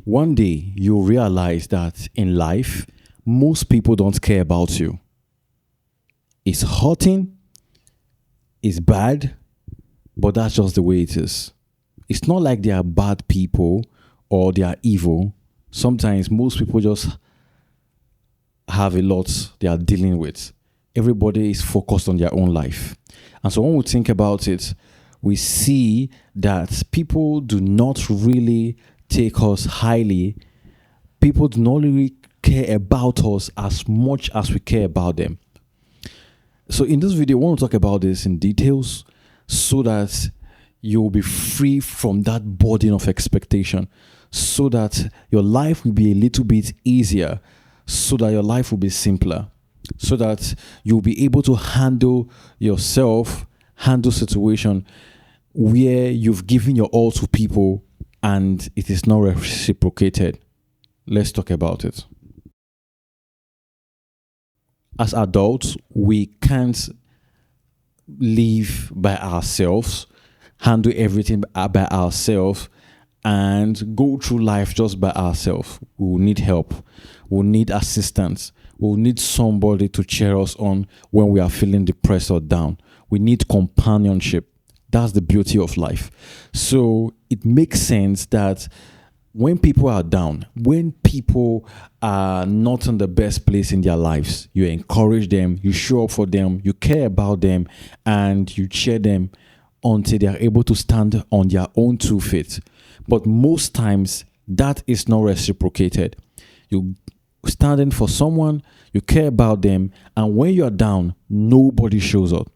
One day you'll realize that in life, most people don't care about you. It's hurting, it's bad, but that's just the way it is. It's not like they are bad people or they are evil. Sometimes most people just have a lot they are dealing with. Everybody is focused on their own life. And so when we think about it, we see that people do not really take us highly. People do not really care about us as much as we care about them. So in this video, I want to talk about this in details so that you'll be free from that burden of expectation, so that your life will be a little bit easier, so that your life will be simpler, so that you'll be able to handle yourself, handle situation where you've given your all to people and it is not reciprocated. Let's talk about it. As adults, we can't live by ourselves, handle everything by ourselves, and go through life just by ourselves. We will need help. We'll need assistance. We'll need somebody to cheer us on when we are feeling depressed or down. We need companionship. That's the beauty of life. So it makes sense that when people are down, when people are not in the best place in their lives, you encourage them, you show up for them, you care about them, and you cheer them until they are able to stand on their own 2 feet. But most times, that is not reciprocated. You standing for someone, you care about them, and when you are down, nobody shows up.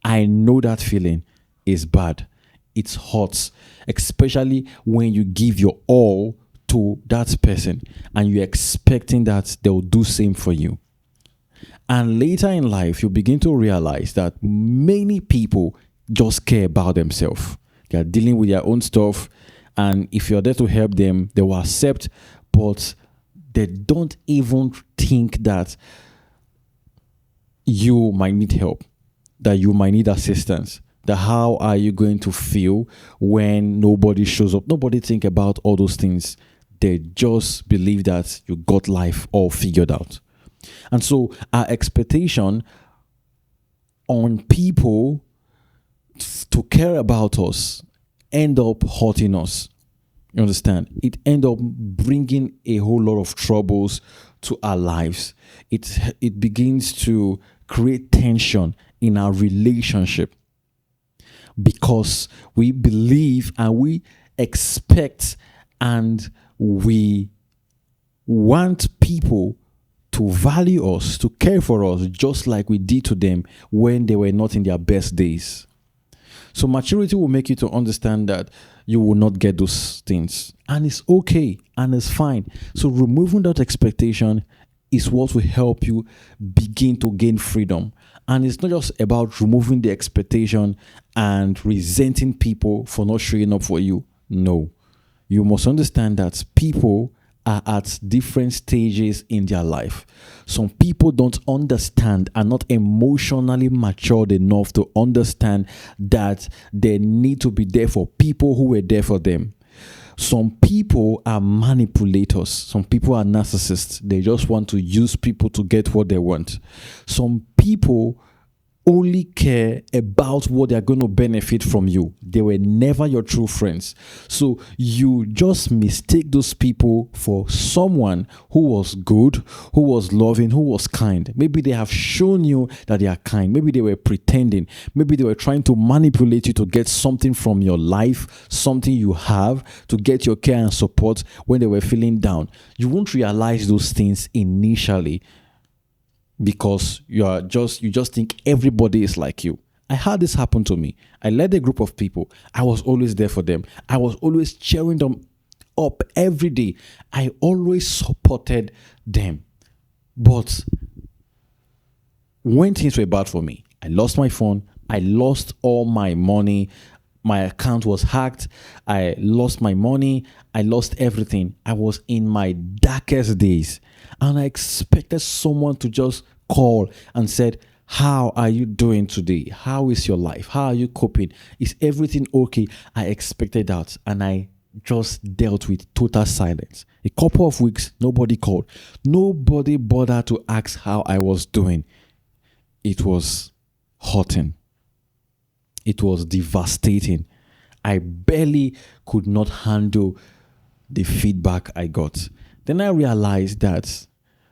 I know that feeling is bad. It hurts, especially when you give your all to that person and you're expecting that they'll do same for you. And later in life, you begin to realize that many people just care about themselves. They are dealing with their own stuff, and if you're there to help them, they will accept, but they don't even think that you might need help, that you might need assistance. That how are you going to feel when nobody shows up? Nobody think about all those things. They just believe that you got life all figured out. And so our expectation on people to care about us end up hurting us. You understand? It end up bringing a whole lot of troubles to our lives. It begins to create tension in our relationship, because we believe and we expect and we want people to value us, to care for us, just like we did to them when they were not in their best days. So maturity will make you to understand that you will not get those things. And it's okay and it's fine. So removing that expectation is what will help you begin to gain freedom. And it's not just about removing the expectation and resenting people for not showing up for you. No. You must understand that people are at different stages in their life. Some people don't understand, are not emotionally matured enough to understand that they need to be there for people who were there for them. Some people are manipulators. Some people are narcissists. They just want to use people to get what they want. Some people only care about what they're going to benefit from you. They were never your true friends. So you just mistake those people for someone who was good, who was loving, who was kind. Maybe they have shown you that they are kind. Maybe they were pretending. Maybe they were trying to manipulate you to get something from your life, something you have, to get your care and support when they were feeling down. You won't realize those things initially, because you just think everybody is like you. I had this happen to me. I led a group of people. I was always there for them. I was always cheering them up every day. I always supported them. But when things were bad for me, I lost my phone. I lost all my money. My account was hacked. I lost my money. I lost everything. I was in my darkest days. And I expected someone to just call and said, how are you doing today? How is your life? How are you coping? Is everything okay? I expected that. And I just dealt with total silence. A couple of weeks, nobody called. Nobody bothered to ask how I was doing. It was hurting. It was devastating. I barely could not handle the feedback I got. Then I realized that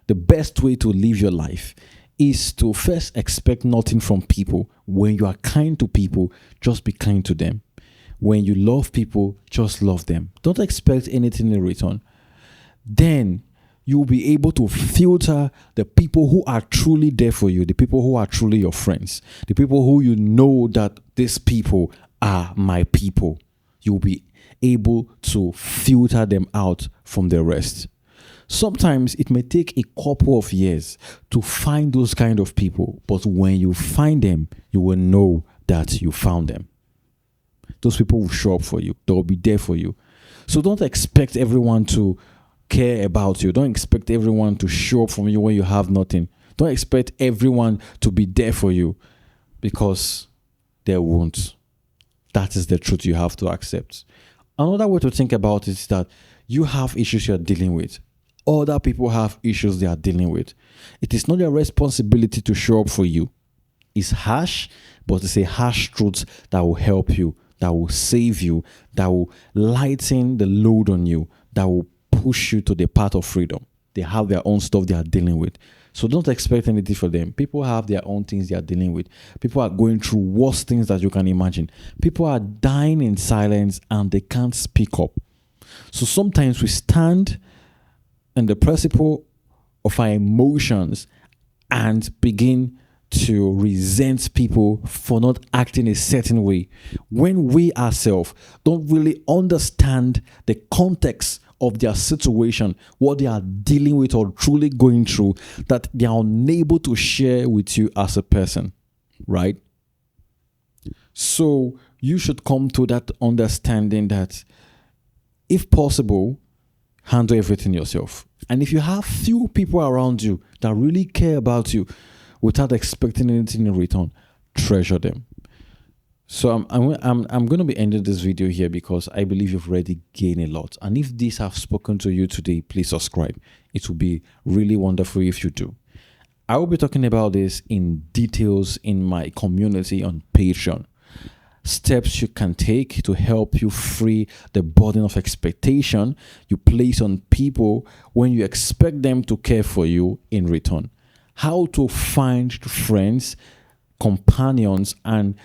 the best way to live your life is to first expect nothing from people. When you are kind to people, just be kind to them. When you love people, just love them. Don't expect anything in return. Then you'll be able to filter the people who are truly there for you, the people who are truly your friends, the people who you know that these people are my people. You'll be able to filter them out from the rest. Sometimes it may take a couple of years to find those kind of people, but when you find them, you will know that you found them. Those people will show up for you. They will be there for you. So don't expect everyone to care about you. Don't expect everyone to show up for you when you have nothing. Don't expect everyone to be there for you, because they won't. That is the truth you have to accept. Another way to think about it is that you have issues you're dealing with. Other people have issues they are dealing with. It is not your responsibility to show up for you. It's harsh, but it's a harsh truth that will help you, that will save you, that will lighten the load on you, that will push you to the path of freedom. They have their own stuff they are dealing with. So don't expect anything for them. People have their own things they are dealing with. People are going through worse things that you can imagine. People are dying in silence and they can't speak up. So sometimes we stand in the principle of our emotions and begin to resent people for not acting a certain way, when we ourselves don't really understand the context of their situation, what they are dealing with or truly going through, that they are unable to share with you as a person, right? So you should come to that understanding that, if possible, handle everything yourself. And if you have few people around you that really care about you without expecting anything in return, treasure them. So I'm going to be ending this video here, because I believe you've already gained a lot. And if these have spoken to you today, please subscribe. It will be really wonderful if you do. I will be talking about this in details in my community on Patreon. Steps you can take to help you free the burden of expectation you place on people when you expect them to care for you in return. How to find friends, companions, and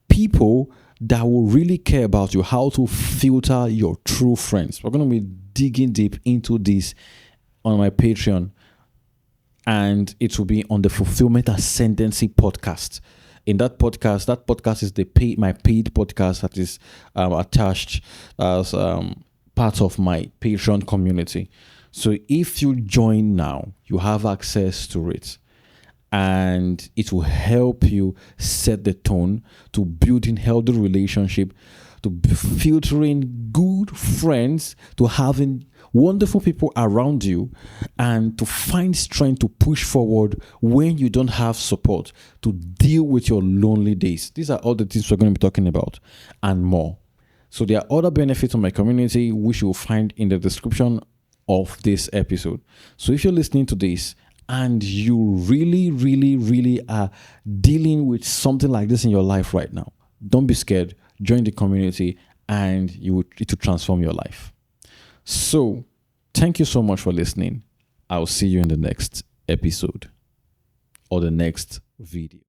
people that will really care about you. How to filter your true friends. We're going to be digging deep into this on my Patreon, and it will be on the Fulfillment Ascendancy podcast. In that podcast is my paid podcast that is attached as part of my Patreon community. So if you join now, you have access to it, and it will help you set the tone to building healthy relationship, to filtering good friends, to having wonderful people around you, and to find strength to push forward when you don't have support, to deal with your lonely days. These are all the things we're going to be talking about and more. So there are other benefits of my community which you will find in the description of this episode. So if you're listening to this and you really are dealing with something like this in your life right now, don't be scared. Join the community and it will transform your life. So thank you so much for listening. I'll see you in the next episode or the next video.